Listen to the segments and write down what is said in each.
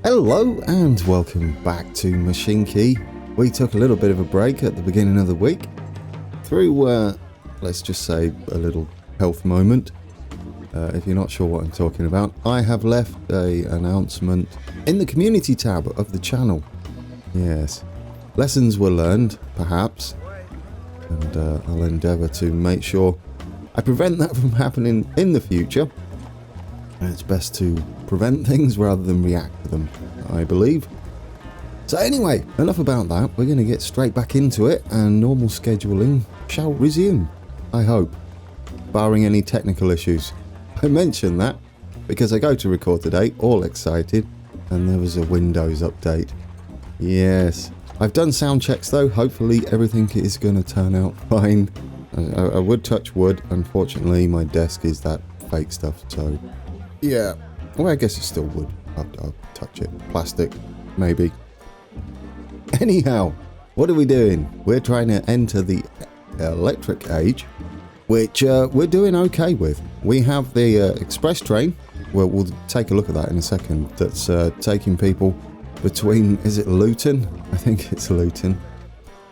Hello and welcome back to Mashinky. We took a little bit of a break at the beginning of the week through, let's just say, a little health moment. If you're not sure what I'm talking about, I have left an announcement in the community tab of the channel. Yes, lessons were learned, perhaps, and I'll endeavour to make sure I prevent that from happening in the future. And it's best to prevent things rather than react to them, I believe. So anyway, enough about that. We're going to get straight back into it, and normal scheduling shall resume, I hope, barring any technical issues. I mention that because I go to record today, all excited, and there was a Windows update. Yes, I've done sound checks though. Hopefully everything is going to turn out fine. I would touch wood. Unfortunately, my desk is that fake stuff, so yeah. Well, I guess it's still wood. I'll touch it. Plastic, maybe. Anyhow, what are we doing? We're trying to enter the electric age, which we're doing okay with. We have the express train. Well, we'll take a look at that in a second. That's taking people between, is it Luton? I think it's Luton.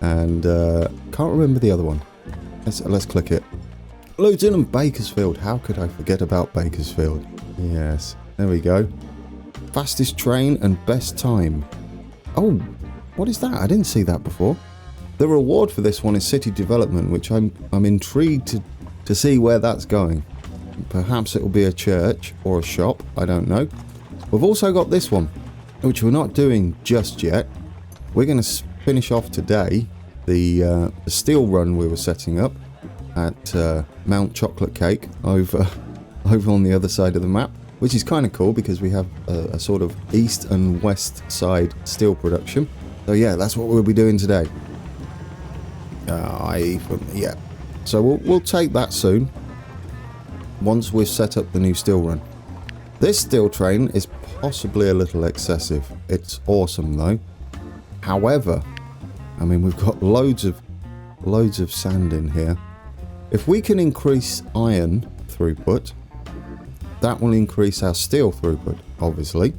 And can't remember the other one. Let's click it. Luton and Bakersfield. How could I forget about Bakersfield? Yes, there we go. Fastest train and best time. Oh, what is that? I didn't see that before. The reward for this one is city development, which I'm intrigued to see where that's going. Perhaps it'll be a church or a shop, I don't know. We've also got this one, which we're not doing just yet. We're going to finish off today the steel run we were setting up at Mount Chocolate Cake over on the other side of the map, which is kind of cool because we have a sort of east and west side steel production. So yeah, that's what we'll be doing today. Yeah. So we'll take that soon once we've set up the new steel run. This steel train is possibly a little excessive. It's awesome though. However, I mean, we've got loads of sand in here. If we can increase iron throughput, that will increase our steel throughput, obviously,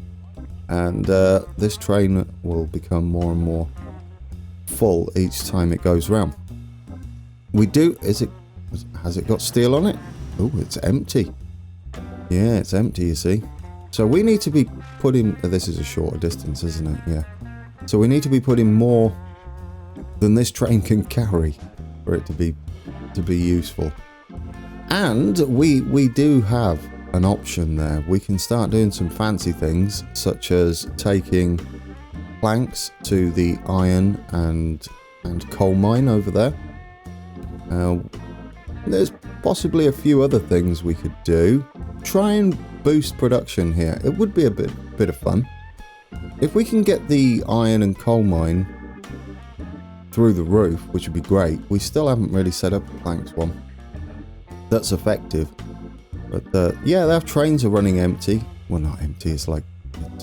and this train will become more and more full each time it goes round. Has it got steel on it? Oh, it's empty. Yeah, it's empty, you see. So we need to be putting, this is a shorter distance, isn't it? Yeah. So we need to be putting more than this train can carry for it to be useful. And we do have an option there. We can start doing some fancy things, such as taking planks to the iron and coal mine over there. There's possibly a few other things we could do. Try and boost production here. It would be a bit of fun. If we can get the iron and coal mine through the roof, which would be great. We still haven't really set up a planks one that's effective. But yeah, their trains are running empty. Well, not empty, it's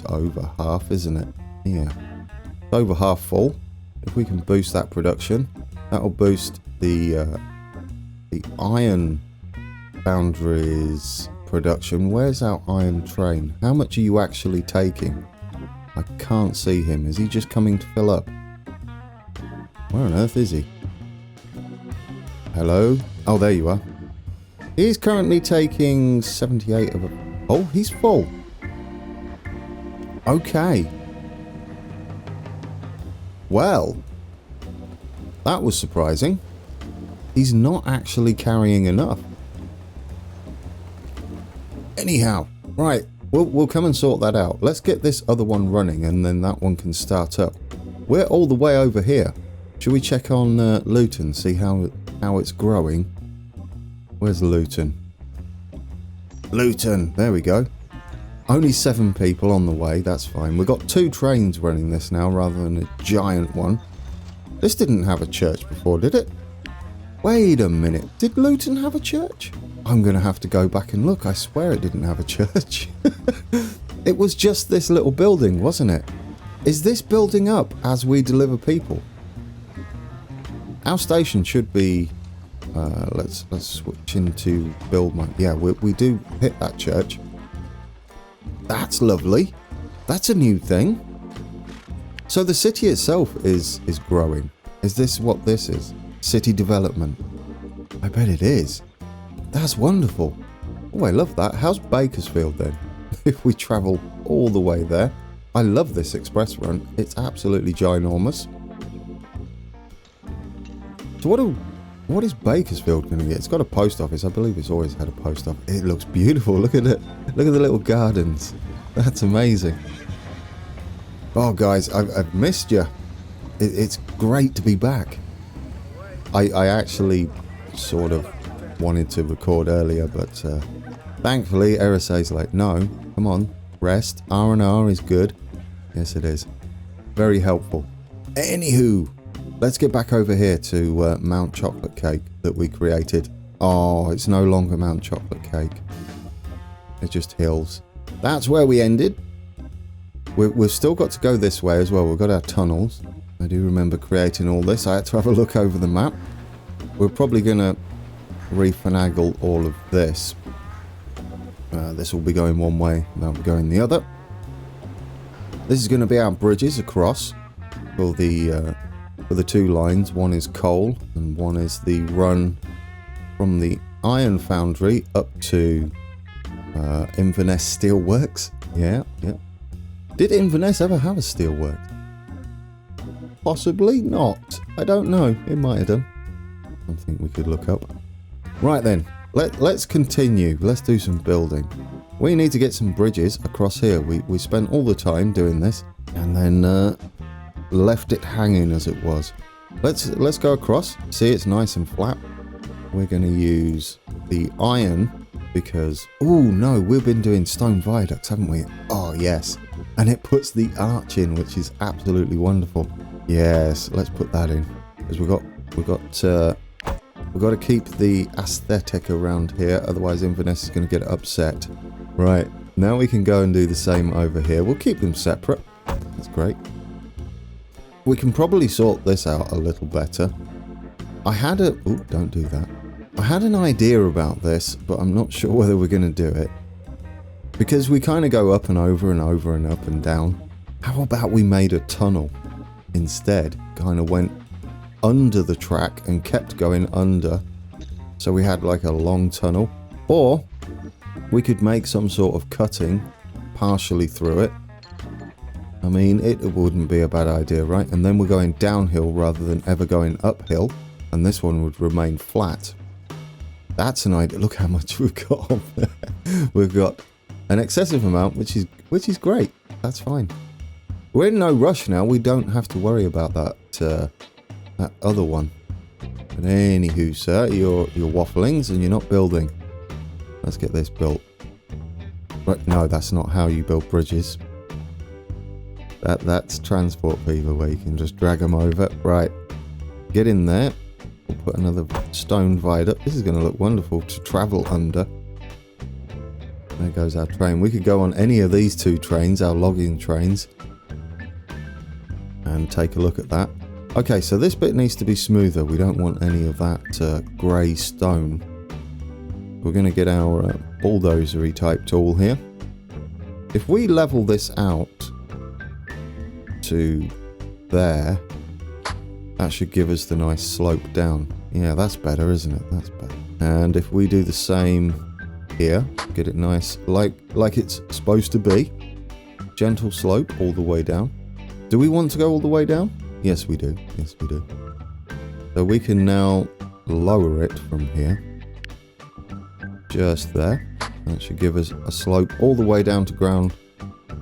over half, isn't it? Yeah, it's over half full. If we can boost that production, that'll boost the iron Foundry's production. Where's our iron train? How much are you actually taking? I can't see him. Is he just coming to fill up? Where on earth is he? Hello? Oh, there you are. He's currently taking 78 of a... Oh, he's full. Okay. Well, that was surprising. He's not actually carrying enough. Anyhow, right. We'll come and sort that out. Let's get this other one running, and then that one can start up. We're all the way over here. Should we check on Luton, see how it's growing? Where's Luton? Luton, there we go. Only 7 people on the way, that's fine. We've got 2 trains running this now rather than a giant one. This didn't have a church before, did it? Wait a minute, did Luton have a church? I'm going to have to go back and look. I swear it didn't have a church. It was just this little building, wasn't it? Is this building up as we deliver people? Our station should be... let's switch into build my... Yeah, we do hit that church. That's lovely. That's a new thing. So the city itself is growing. Is this what this is? City development. I bet it is. That's wonderful. Oh, I love that. How's Bakersfield then? If we travel all the way there. I love this express run. It's absolutely ginormous. So what is Bakersfield going to get? It's got a post office. I believe it's always had a post office. It looks beautiful. Look at it. Look at the little gardens. That's amazing. Oh, guys, I've missed you. It's great to be back. I actually sort of wanted to record earlier, but thankfully RSA's like, no, come on, rest. R&R is good. Yes, it is. Very helpful. Anywho, let's get back over here to Mount Chocolate Cake that we created. Oh, it's no longer Mount Chocolate Cake. It's just hills. That's where we ended. We've still got to go this way as well. We've got our tunnels. I do remember creating all this. I had to have a look over the map. We're probably going to refinagle all of this. This will be going one way, that'll be going the other. This is going to be our bridges across for the two lines. One is coal and one is the run from the iron foundry up to Inverness Steelworks. Yeah. Did Inverness ever have a steelworks? Possibly not. I don't know. It might have done. Something we could look up. Right then, let's continue. Let's do some building. We need to get some bridges across here. We spent all the time doing this and then left it hanging as it was. Let's go across. See, it's nice and flat. We're going to use the iron because, oh no, we've been doing stone viaducts, haven't we? Oh yes. And it puts the arch in, which is absolutely wonderful. Yes, let's put that in because we've got to keep the aesthetic around here, otherwise Inverness is going to get upset. Right, now we can go and do the same over here. We'll keep them separate. That's great. We can probably sort this out a little better. Don't do that. I had an idea about this, but I'm not sure whether we're going to do it. Because we kind of go up and over and over and up and down. How about we made a tunnel instead? Kind of went under the track and kept going under. So we had like a long tunnel. Or we could make some sort of cutting partially through it. I mean, it wouldn't be a bad idea, right? And then we're going downhill rather than ever going uphill. And this one would remain flat. That's an idea. Look how much we've got on there. We've got an excessive amount, which is great. That's fine. We're in no rush now. We don't have to worry about that other one. But anywho, sir, you're wafflings and you're not building. Let's get this built. But no, that's not how you build bridges. That's transport fever where you can just drag them over. Right, get in there. We'll put another stone viaduct. This is going to look wonderful to travel under. There goes our train. We could go on any of these two trains, our logging trains, and take a look at that. Okay, so this bit needs to be smoother. We don't want any of that grey stone. We're going to get our bulldozery type tool here. If we level this out to there, that should give us the nice slope down. Yeah, that's better, isn't it? That's better. And if we do the same here, get it nice, like it's supposed to be. Gentle slope all the way down. Do we want to go all the way down? Yes, we do. Yes, we do. So we can now lower it from here. Just there. That should give us a slope all the way down to ground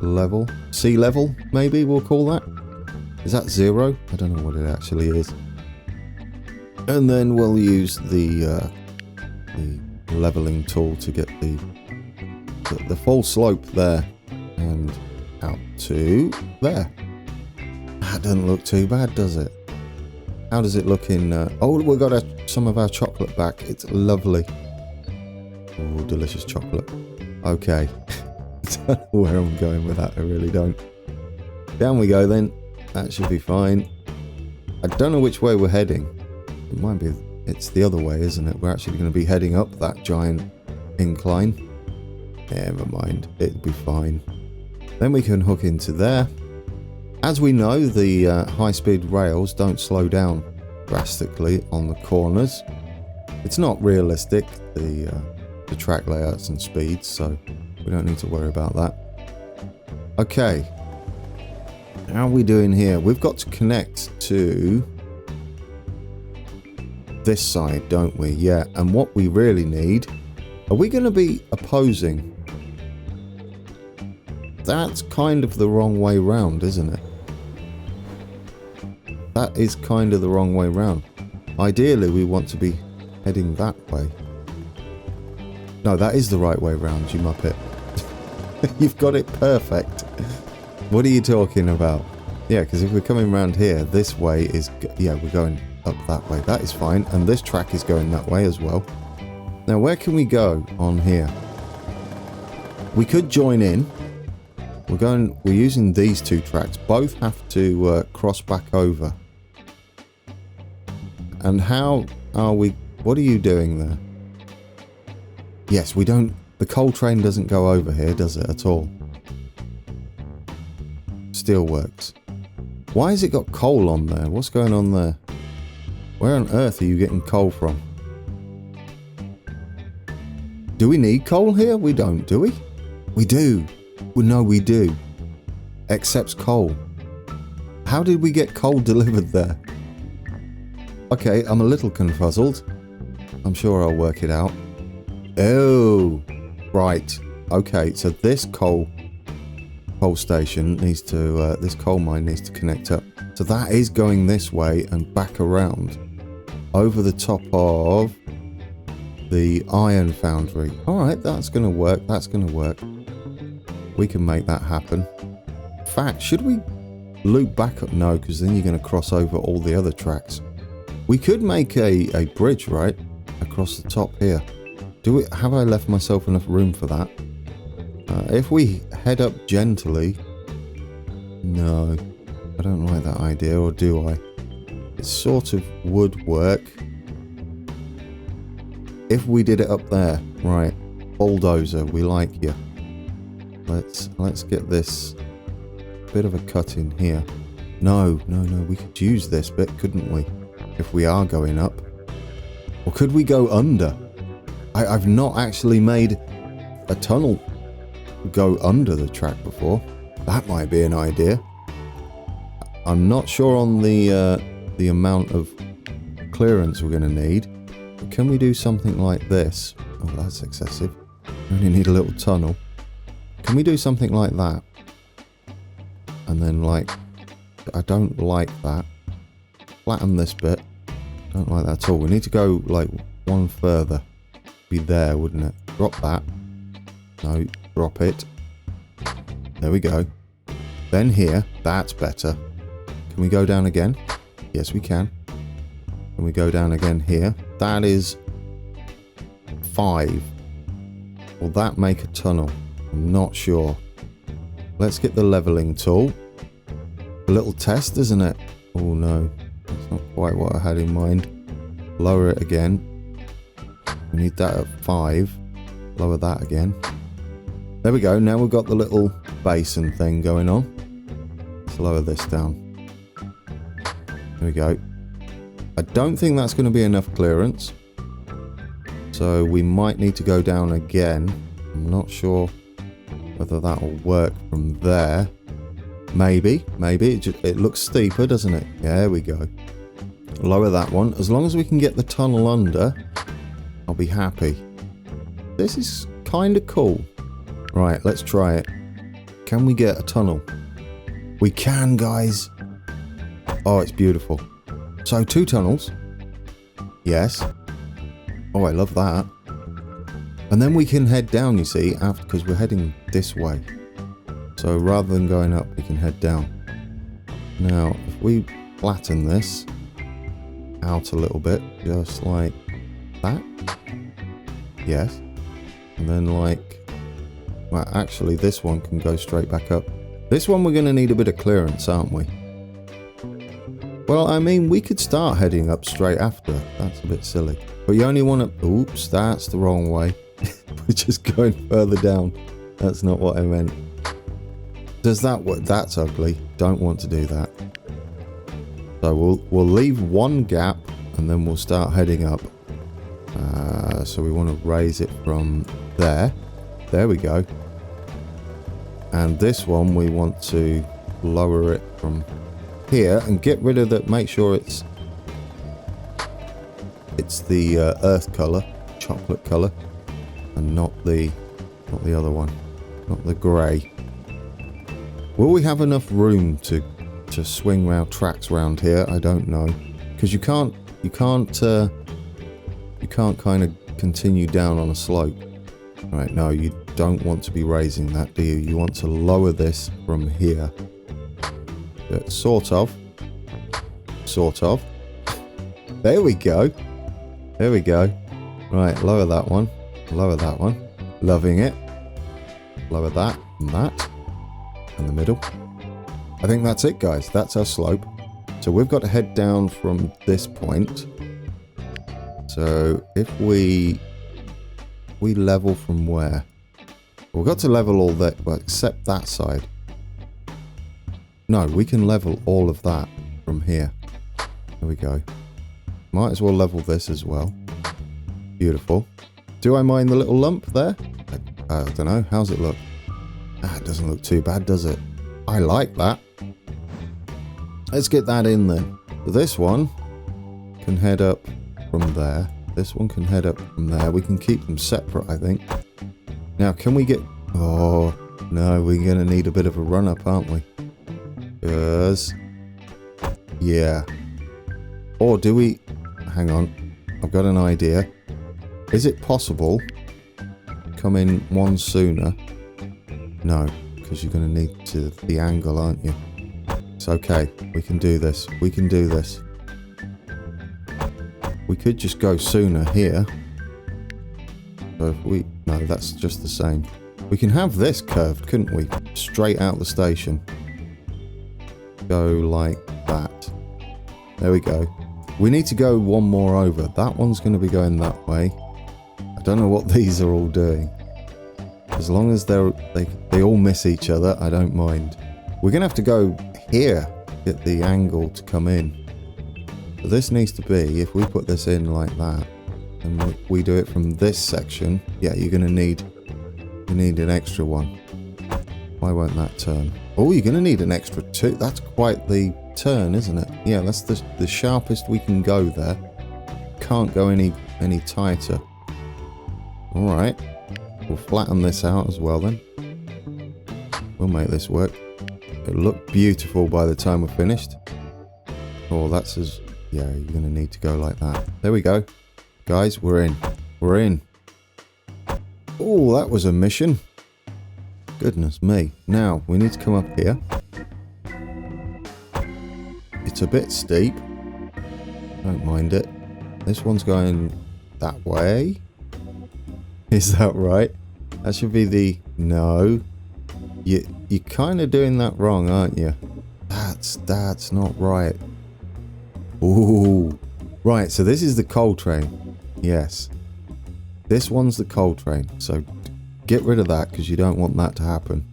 level. Sea level, maybe we'll call that. Is that 0? I don't know what it actually is. And then we'll use the leveling tool to get the full slope there and out to there. That doesn't look too bad, does it? How does it look in... oh, we've got some of our chocolate back. It's lovely. Oh, delicious chocolate. Okay. I don't know where I'm going with that. I really don't. Down we go then. That should be fine. I don't know which way we're heading. It might be... It's the other way, isn't it? We're actually going to be heading up that giant incline. Never mind. It'll be fine. Then we can hook into there. As we know, the high-speed rails don't slow down drastically on the corners. It's not realistic, the track layouts and speeds, so we don't need to worry about that. Okay. How are we doing here? We've got to connect to this side, don't we? Yeah, and what we really need... Are we going to be opposing? That's kind of the wrong way round, isn't it? That is kind of the wrong way round. Ideally, we want to be heading that way. No, that is the right way round, you muppet. You've got it perfect. What are you talking about? Yeah, because if we're coming around here, this way is... Yeah, we're going up that way. That is fine. And this track is going that way as well. Now, where can we go on here? We could join in. We're using these two tracks. Both have to cross back over. And how are we... What are you doing there? Yes, we don't... The coal train doesn't go over here, does it, at all? Steelworks. Why has it got coal on there? What's going on there? Where on earth are you getting coal from? Do we need coal here? We don't, do we? We do. Well, no, we do. Accepts coal. How did we get coal delivered there? Okay, I'm a little confuzzled. I'm sure I'll work it out. Oh, right. Okay, so this coal station needs to, this coal mine needs to connect up. So that is going this way and back around over the top of the iron foundry. All right, that's going to work. That's going to work. We can make that happen. In fact, should we loop back up? No, because then you're going to cross over all the other tracks. We could make a bridge, right? Across the top here. Have I left myself enough room for that? If we head up gently... No, I don't like that idea, or do I? It sort of would work. If we did it up there. Right, bulldozer, we like you. Let's get this bit of a cut in here. No, we could use this bit, couldn't we? If we are going up. Or could we go under? I've not actually made a tunnel go under the track before. That might be an idea. I'm not sure on the amount of clearance we're going to need. But can we do something like this? Oh, that's excessive. We only need a little tunnel. Can we do something like that? And then like... I don't like that. Flatten this bit. Don't like that at all. We need to go like one further. Be there, wouldn't it? Drop that. No, drop it. There we go. Then here. That's better. Can we go down again? Yes, we can. Can we go down again here? That is 5. Will that make a tunnel? I'm not sure. Let's get the leveling tool. A little test, isn't it? Oh no. That's not quite what I had in mind. Lower it again. We need that at 5. Lower that again. There we go. Now we've got the little basin thing going on. Let's lower this down. There we go. I don't think that's going to be enough clearance. So we might need to go down again. I'm not sure whether that will work from there. Maybe. It looks steeper, doesn't it? Yeah, there we go. Lower that one. As long as we can get the tunnel under, I'll be happy. This is kind of cool. Right, let's try it. Can we get a tunnel? We can, guys. Oh, it's beautiful. So 2 tunnels. Yes. Oh, I love that. And then we can head down, you see, after, because we're heading this way. So rather than going up, we can head down. Now, if we flatten this out a little bit, just like that. Yes. And then like... Well, actually, this one can go straight back up. This one we're going to need a bit of clearance, aren't we? Well, I mean, we could start heading up straight after. That's a bit silly. But you only want to... Oops, that's the wrong way. We're just going further down. That's not what I meant. Does that work? That's ugly. Don't want to do that. So we'll leave one gap and then we'll start heading up. So we want to raise it from there. There we go. And this one we want to lower it from here and get rid of that. Make sure it's the earth color, chocolate color, and not the other one, not the grey. Will we have enough room to swing round tracks round here? I don't know, because you can't kind of continue down on a slope. Right, no, you don't want to be raising that, do you? You want to lower this from here. Sort of. There we go. There we go. Right, lower that one. Lower that one. Loving it. Lower that and that. And the middle. I think that's it, guys. That's our slope. So we've got to head down from this point. So if we level from where? We've got to level all that, well, except that side. No, we can level all of that from here. There we go. Might as well level this as well. Beautiful. Do I mind the little lump there? I don't know. How's it look? It doesn't look too bad, does it? I like that. Let's get that in then. So this one can head up from there. This one can head up from there. We can keep them separate, I think. Now, can we get... Oh, no, we're going to need a bit of a run-up, aren't we? Because... Yeah. Or do we... Hang on. I've got an idea. Is it possible to come in one sooner? No, because you're going to need the angle, aren't you? It's okay. We can do this. We can do this. We could just go sooner here. So if we... No, that's just the same. We can have this curved, couldn't we? Straight out the station. Go like that. There we go. We need to go one more over. That one's going to be going that way. I don't know what these are all doing. As long as they all miss each other, I don't mind. We're going to have to go here, get the angle to come in. So this needs to be, if we put this in like that, and we do it from this section, yeah, you're going to need an extra one. Why won't that turn? Oh, you're going to need an extra two. That's quite the turn, isn't it? Yeah, that's the sharpest we can go there. Can't go any tighter. All right. We'll flatten this out as well then. We'll make this work. It'll look beautiful by the time we're finished. Oh, that's as... Yeah, you're going to need to go like that. There we go. Guys, we're in. We're in. Oh, that was a mission. Goodness me. Now, we need to come up here. It's a bit steep. Don't mind it. This one's going that way. Is that right? That should be the... No. You're kind of doing that wrong, aren't you? That's not right. Ooh. Right, so this is the coal train. Yes. This one's the coal train. So get rid of that because you don't want that to happen.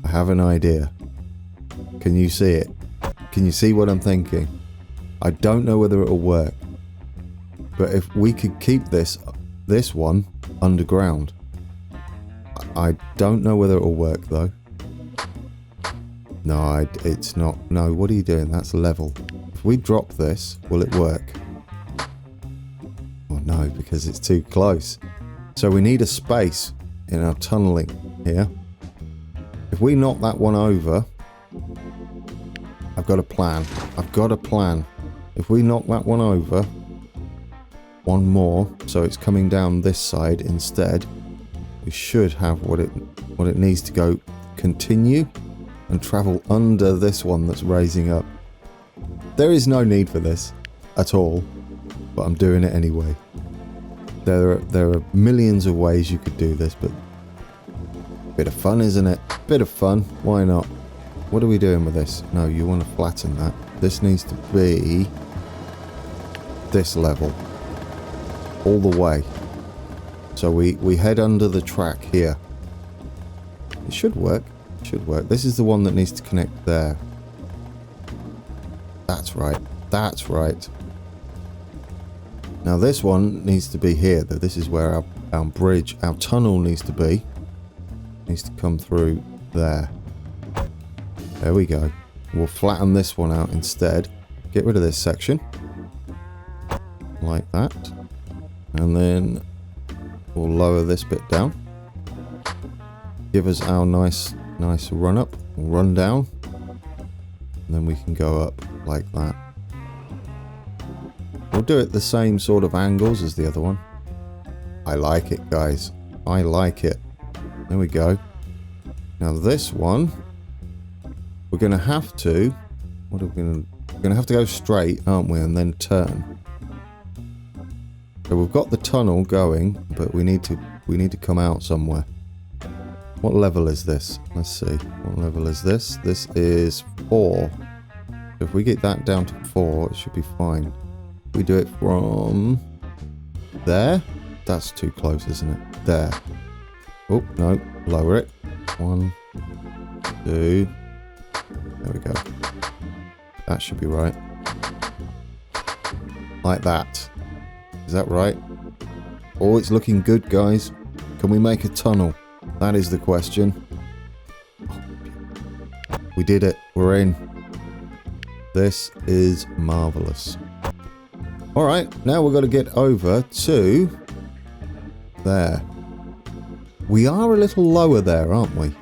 I have an idea. Can you see it? Can you see what I'm thinking? I don't know whether it'll work. But if we could keep this one underground. I don't know whether it'll work though. No, it's not. No, what are you doing? That's level. If we drop this, will it work? Oh no, because it's too close. So we need a space in our tunneling here. If we knock that one over, I've got a plan. I've got a plan. If we knock that one over, one more, so it's coming down this side instead, we should have what it needs to go. Continue and travel under this one that's raising up. There is no need for this at all, but I'm doing it anyway. There are millions of ways you could do this, but bit of fun, isn't it? Bit of fun. Why not? What are we doing with this? No, you want to flatten that. This needs to be this level all the way. So we head under the track here. It should work. Should work. This is the one that needs to connect there. That's right. That's right. Now this one needs to be here. This is where our bridge, our tunnel needs to be. Needs to come through there. There we go. We'll flatten this one out instead. Get rid of this section. Like that. And then we'll lower this bit down. Give us our nice run up. We'll run down. And then we can go up like that. We'll do it the same sort of angles as the other one. I like it, guys. I like it. There we go. Now this one, we're going to have to... What are we going to... We're going to have to go straight, aren't we? And then turn. So we've got the tunnel going, but we need to come out somewhere. What level is this? Let's see. What level is this? This is 4. If we get that down to 4, it should be fine. We do it from there. That's too close, isn't it? There. Oh, no. Lower it. 1, 2. There we go. That should be right. Like that. Is that right? Oh, it's looking good, guys. Can we make a tunnel? That is the question. We did it. We're in. This is marvellous. Alright, now we've got to get over to there. We are a little lower there, aren't we?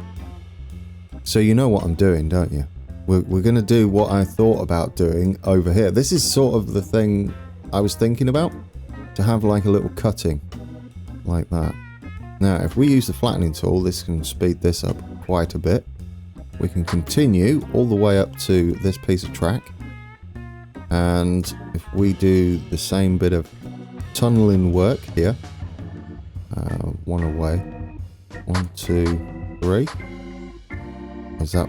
So you know what I'm doing, don't you? We're going to do what I thought about doing over here. This is sort of the thing I was thinking about. To have like a little cutting. Like that. Now, if we use the flattening tool, this can speed this up quite a bit. We can continue all the way up to this piece of track. And if we do the same bit of tunneling work here. One away. 1, 2, 3. Is that...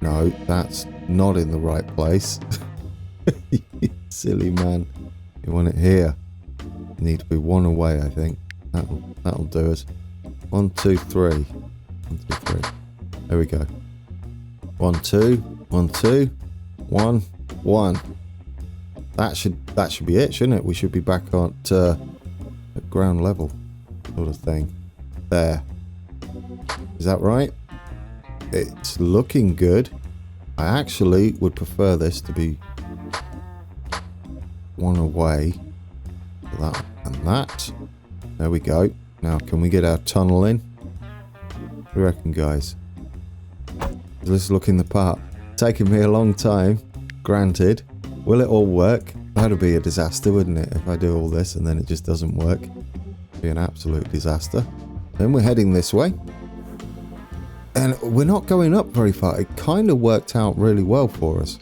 No, that's not in the right place. You silly man. You want it here. You need to be 1 away, I think. That'll do us. 1, 2, 3. 1, 2, 3. There we go. 1, 2. 1, 2. 1, 1. That should be it, shouldn't it? We should be back at ground level, sort of thing. There. Is that right? It's looking good. I actually would prefer this to be 1 away. That and that. There we go. Now, can we get our tunnel in? What do you reckon, guys? Is this looking the part? Taking me a long time, granted. Will it all work? That'd be a disaster, wouldn't it? If I do all this and then it just doesn't work. It'd be an absolute disaster. Then we're heading this way. And we're not going up very far. It kind of worked out really well for us.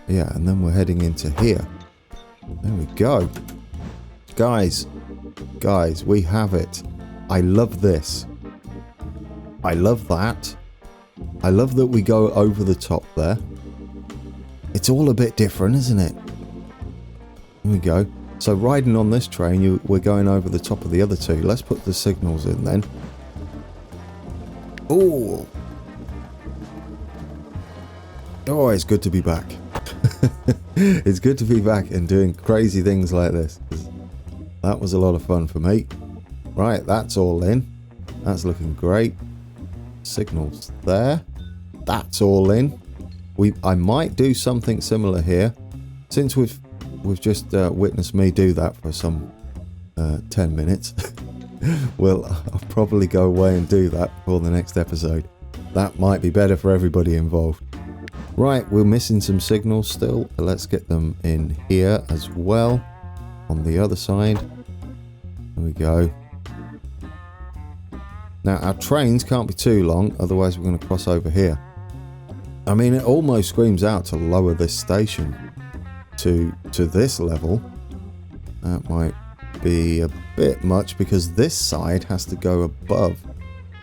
Yeah, and then we're heading into here. There we go. Guys, we have it. I love this. I love that. I love that we go over the top there. It's all a bit different, isn't it? Here we go. So riding on this train, we're going over the top of the other two. Let's put the signals in then. Oh, it's good to be back. It's good to be back and doing crazy things like this. That was a lot of fun for me. Right, that's all in. That's looking great. Signals there. That's all in. I might do something similar here. Since we've just witnessed me do that for some 10 minutes. Well, I'll probably go away and do that for the next episode. That might be better for everybody involved. Right, we're missing some signals still. Let's get them in here as well. On the other side. There we go. Now, our trains can't be too long, otherwise we're going to cross over here. I mean, it almost screams out to lower this station to this level. That might be a bit much because this side has to go above.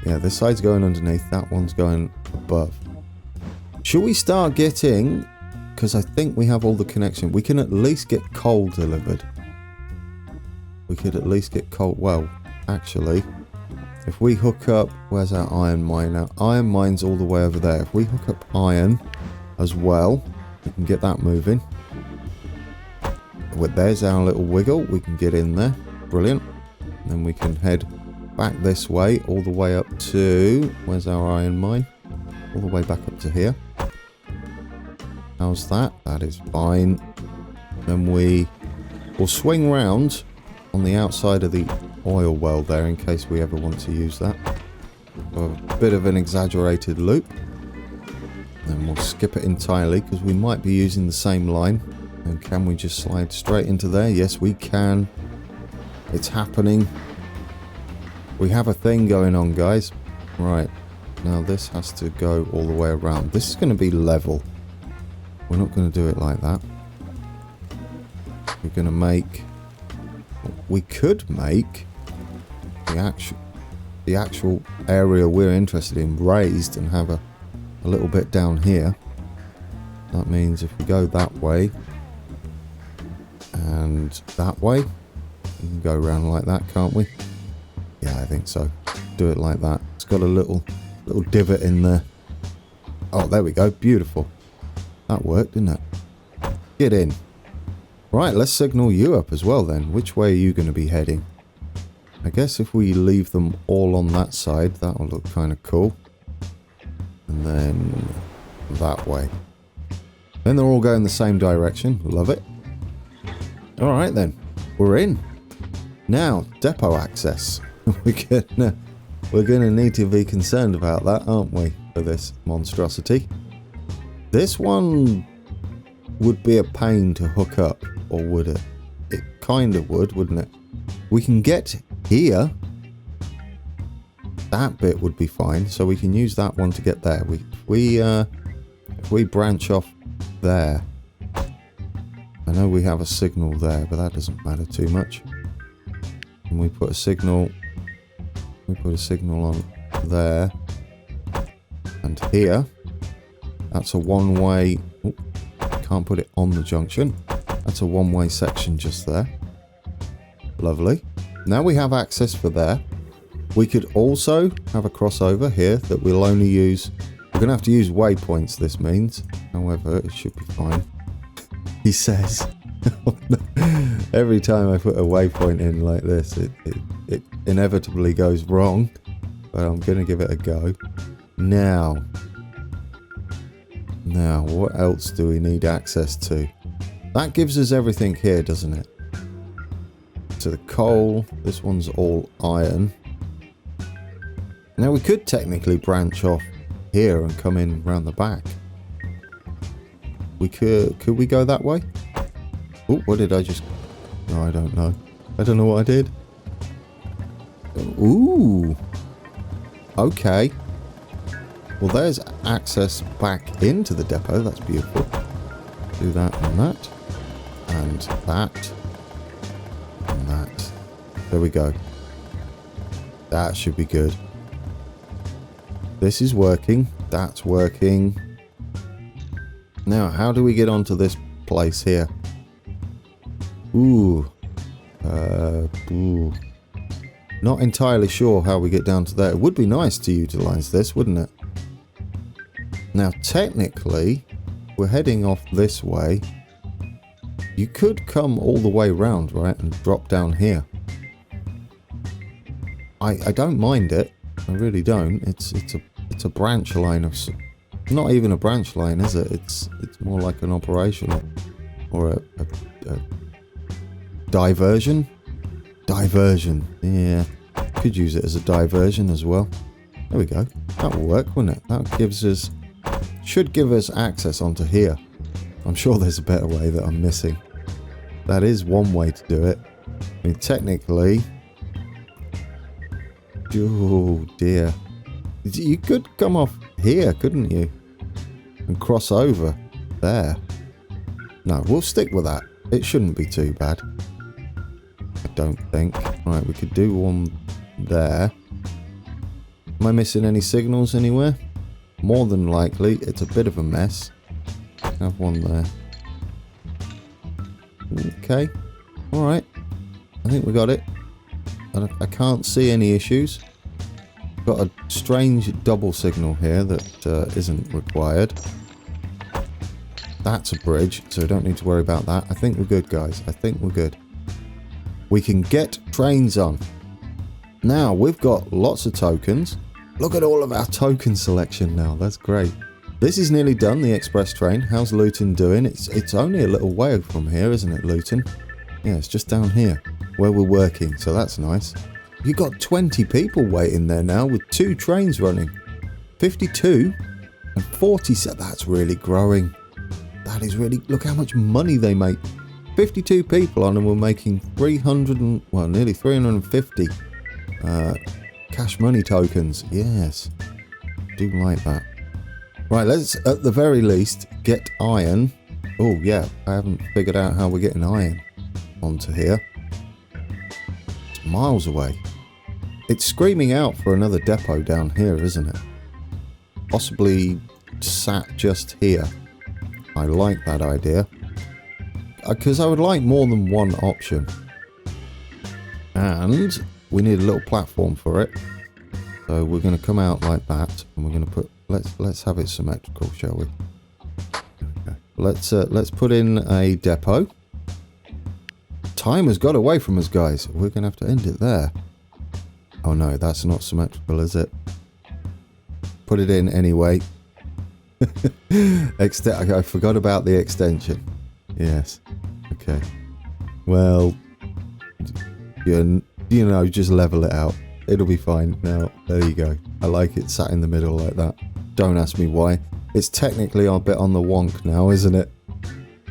Yeah, this side's going underneath, that one's going above. Should we start getting... Because I think we have all the connection. We can at least get coal delivered. We could at least get coal... Well, actually, if we hook up, where's our iron mine now? Iron mine's all the way over there. If we hook up iron as well, we can get that moving. Well, there's our little wiggle. We can get in there. Brilliant. And then we can head back this way, all the way up to, where's our iron mine? All the way back up to here. How's that? That is fine. Then we will swing round on the outside of the oil well there in case we ever want to use that. A bit of an exaggerated loop. Then we'll skip it entirely because we might be using the same line. And can we just slide straight into there? Yes, we can. It's happening. We have a thing going on, guys. Right. Now this has to go all the way around. This is going to be level. We're not going to do it like that. We're going to make... We could make the actual area we're interested in raised and have a little bit down here. That means if we go that way and that way, we can go around like that, can't we? Yeah, I think so. Do it like that. It's got a little divot in there. Oh, there we go. Beautiful. That worked, didn't it? Get in. Right, let's signal you up as well then. Which way are you going to be heading? I guess if we leave them all on that side, that will look kind of cool. And then that way. Then they're all going the same direction. Love it. Alright then. We're in. Now, depot access. We're gonna need to be concerned about that, aren't we? For this monstrosity. This one would be a pain to hook up. Or would it? It kind of would, wouldn't it? We can get here. That bit would be fine. So we can use that one to get there. If we branch off there. I know we have a signal there, but that doesn't matter too much. And we put a signal. We put a signal on there. And here. That's a one-way. Oh, can't put it on the junction. That's a one-way section just there. Lovely. Now we have access for there. We could also have a crossover here that we'll only use... We're going to have to use waypoints, this means. However, it should be fine. He says. Every time I put a waypoint in like this, it inevitably goes wrong. But I'm going to give it a go. Now, what else do we need access to? That gives us everything here, doesn't it? So the coal, this one's all iron. Now we could technically branch off here and come in round the back. We could we go that way? Oh, what did I just... No, I don't know. I don't know what I did. Ooh. Okay. Well, there's access back into the depot. That's beautiful. Do that and that. And that. And that. There we go. That should be good. This is working. That's working. Now, how do we get onto this place here? Ooh. Ooh. Not entirely sure how we get down to there. It would be nice to utilize this, wouldn't it? Now, technically, we're heading off this way. You could come all the way round, right, and drop down here. I don't mind it. I really don't. It's a branch line of... Not even a branch line, is it? It's more like an operational... Or a diversion? Diversion. Yeah. Could use it as a diversion as well. There we go. That will work, wouldn't it? That gives us... Should give us access onto here. I'm sure there's a better way that I'm missing. That is one way to do it. I mean, technically... Oh, dear. You could come off here, couldn't you? And cross over there. No, we'll stick with that. It shouldn't be too bad. I don't think. Right, we could do one there. Am I missing any signals anywhere? More than likely, it's a bit of a mess. Have one there. Okay. Alright. I think we got it. I can't see any issues. got a strange double signal here that isn't required. That's a bridge, so don't need to worry about that. I think we're good, guys. I think we're good. We can get trains on. Now, we've got lots of tokens. Look at all of our token selection now. That's great. This is nearly done, the express train. How's Luton doing? It's only a little way from here, isn't it, Luton? Yeah, it's just down here where we're working, so that's nice. You've got 20 people waiting there now with 2 trains running. 52 and 40. That's really growing. That is really... Look how much money they make. 52 people on, and we're making 300 and... Well, nearly 350 cash money tokens. Yes. Do like that. Right, let's, at the very least, get iron. Oh, yeah. I haven't figured out how we're getting iron onto here. It's miles away. It's screaming out for another depot down here, isn't it? Possibly sat just here. I like that idea. Because I would like more than one option. And we need a little platform for it. So we're going to come out like that. And we're going to put... Let's have it symmetrical, shall we? Okay. Let's put in a depot. Time has got away from us, guys. We're going to have to end it there. Oh no, that's not symmetrical, is it? Put it in anyway. I forgot about the extension. Yes. Okay. Well, you know, just level it out. It'll be fine. Now, there you go. I like it sat in the middle like that. Don't ask me why. It's technically a bit on the wonk now, isn't it?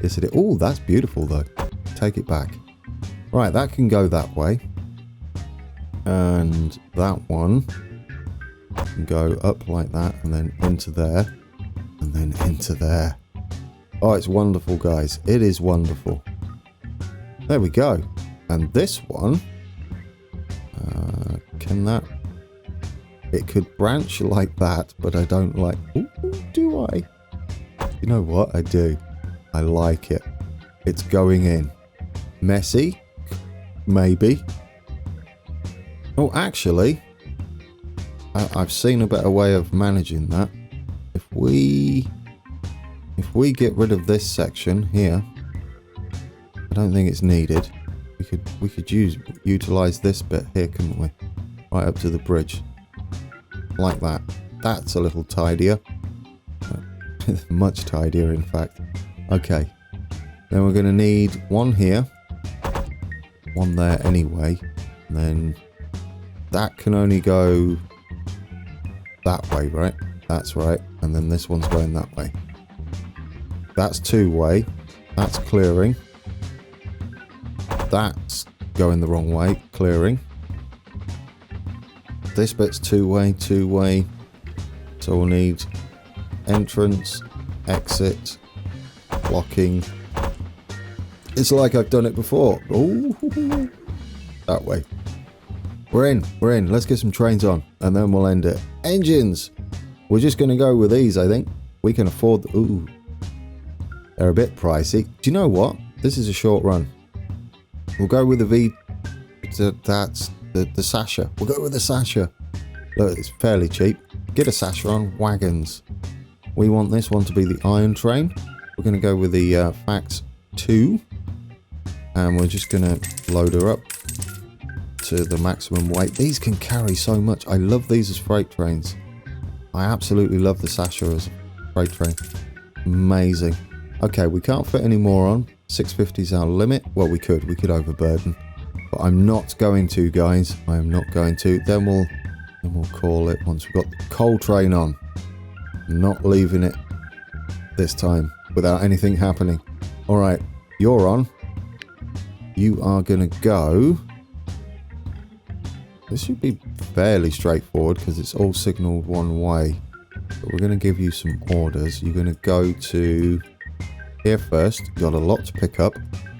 Yes, it is. Oh, that's beautiful, though. Take it back. Right, that can go that way. And that one can go up like that, and then into there. And then into there. Oh, it's wonderful, guys. It is wonderful. There we go. And this one... can that... It could branch like that, but I don't like... Ooh, do I? You know what? I do. I like it. It's going in. Messy? Maybe. Oh, actually, I've seen a better way of managing that. If we get rid of this section here, I don't think it's needed. We could utilize this bit here, couldn't we? Right up to the bridge. Like that. That's a little tidier. Much tidier, in fact. Okay. Then we're going to need one here. One there anyway. And then that can only go that way, right? That's right. And then this one's going that way. That's two-way. That's clearing. That's going the wrong way. Clearing. This bit's two-way, two-way. So we'll need entrance, exit, blocking. It's like I've done it before. Ooh, that way. We're in. Let's get some trains on, and then we'll end it. Engines! We're just going to go with these, I think. We can afford... Ooh. They're a bit pricey. Do you know what? This is a short run. We'll go with the V... That's the Sasha. We'll go with the Sasha. Look, it's fairly cheap. Get a Sasha on wagons. We want this one to be the iron train. We're going to go with the Fax 2. And we're just going to load her up to the maximum weight. These can carry so much. I love these as freight trains. I absolutely love the Sasha as a freight train. Amazing. Okay, we can't fit any more on. 650 is our limit. Well, we could overburden. But I'm not going to, guys. I am not going to. Then we'll call it once we've got the coal train on. I'm not leaving it this time without anything happening. Alright, you're on. You are going to go... This should be fairly straightforward because it's all signalled one way. But we're going to give you some orders. You're going to go to here first. You've got a lot to pick up.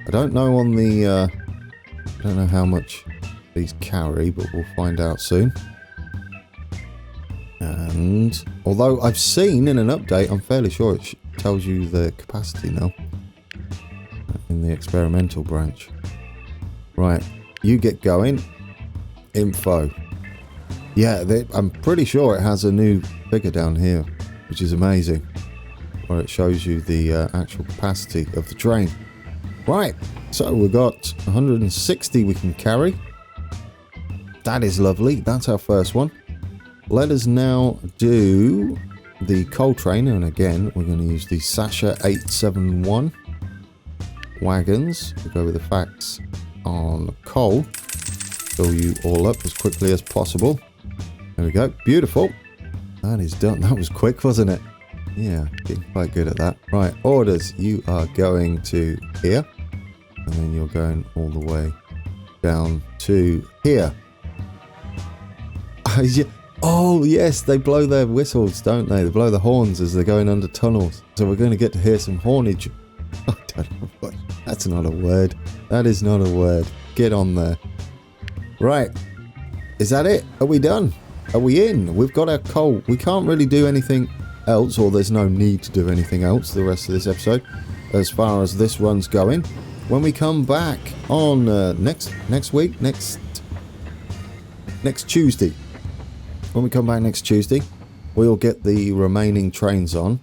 I don't know on the... I don't know how much these carry, but we'll find out soon. And although I've seen in an update, I'm fairly sure it tells you the capacity now. In the experimental branch. Right, you get going. Info. Yeah, I'm pretty sure it has a new figure down here, which is amazing, where it shows you the actual capacity of the train. Right, so we've got 160 we can carry. That is lovely. That's our first one. Let us now do the coal train, and again we're going to use the Sasha 871 wagons. We'll go with the facts on coal. Fill you all up as quickly as possible. There we go. Beautiful. That is done. That was quick, wasn't it? Yeah, getting quite good at that. Right, orders. You are going to here, and then you're going all the way down to here. Oh, yes, they blow their whistles, don't they? They blow the horns as they're going under tunnels. So we're going to get to hear some hornage. I don't know what. That's not a word. That is not a word. Get on there. Right. Is that it? Are we done? Are we in? We've got our coal. We can't really do anything else, or there's no need to do anything else the rest of this episode as far as this run's going. When we come back on next Tuesday. When we come back next Tuesday, we'll get the remaining trains on.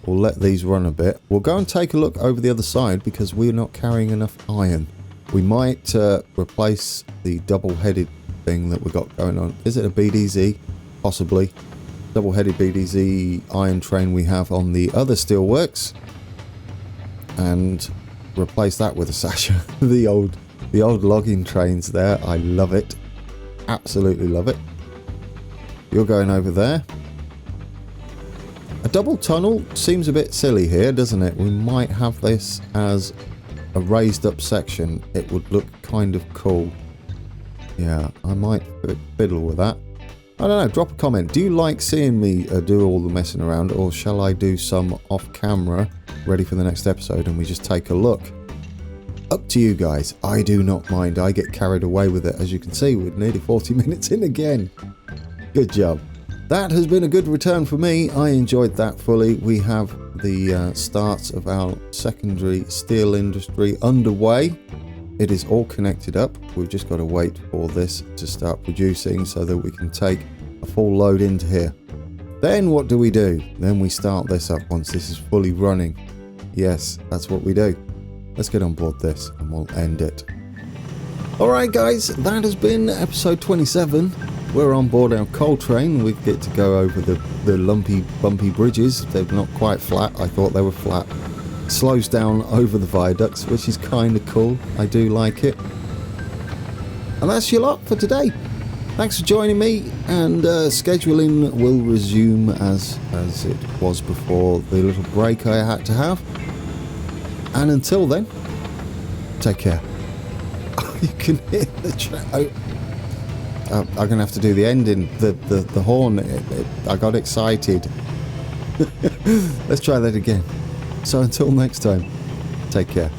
We'll let these run a bit. We'll go and take a look over the other side because we're not carrying enough iron. We might replace the double-headed thing that we got going on. Is it a BDZ? Possibly. Double-headed BDZ iron train we have on the other steelworks. And replace that with a Sasha. the old logging trains there. I love it. Absolutely love it. You're going over there. A double tunnel seems a bit silly here, doesn't it? We might have this as a raised up section. It would look kind of cool. Yeah, I might fiddle with that. I don't know, drop a comment. Do you like seeing me do all the messing around, or shall I do some off camera ready for the next episode and we just take a look? Up to you guys. I do not mind. I get carried away with it. As you can see, we're nearly 40 minutes in again. Good job. That has been a good return for me. I enjoyed that fully. We have the start of our secondary steel industry underway. It is all connected up. We've just got to wait for this to start producing so that we can take a full load into here. Then what do? Then we start this up once this is fully running. Yes, that's what we do. Let's get on board this and we'll end it. Alright guys, that has been episode 27. We're on board our coal train. We get to go over the lumpy, bumpy bridges. They're not quite flat. I thought they were flat. Slows down over the viaducts, which is kind of cool. I do like it. And that's your lot for today. Thanks for joining me, and scheduling will resume as it was before the little break I had to have. And until then, take care. You can hear the train. I'm going to have to do the ending, the horn. I got excited. Let's try that again. So until next time, take care.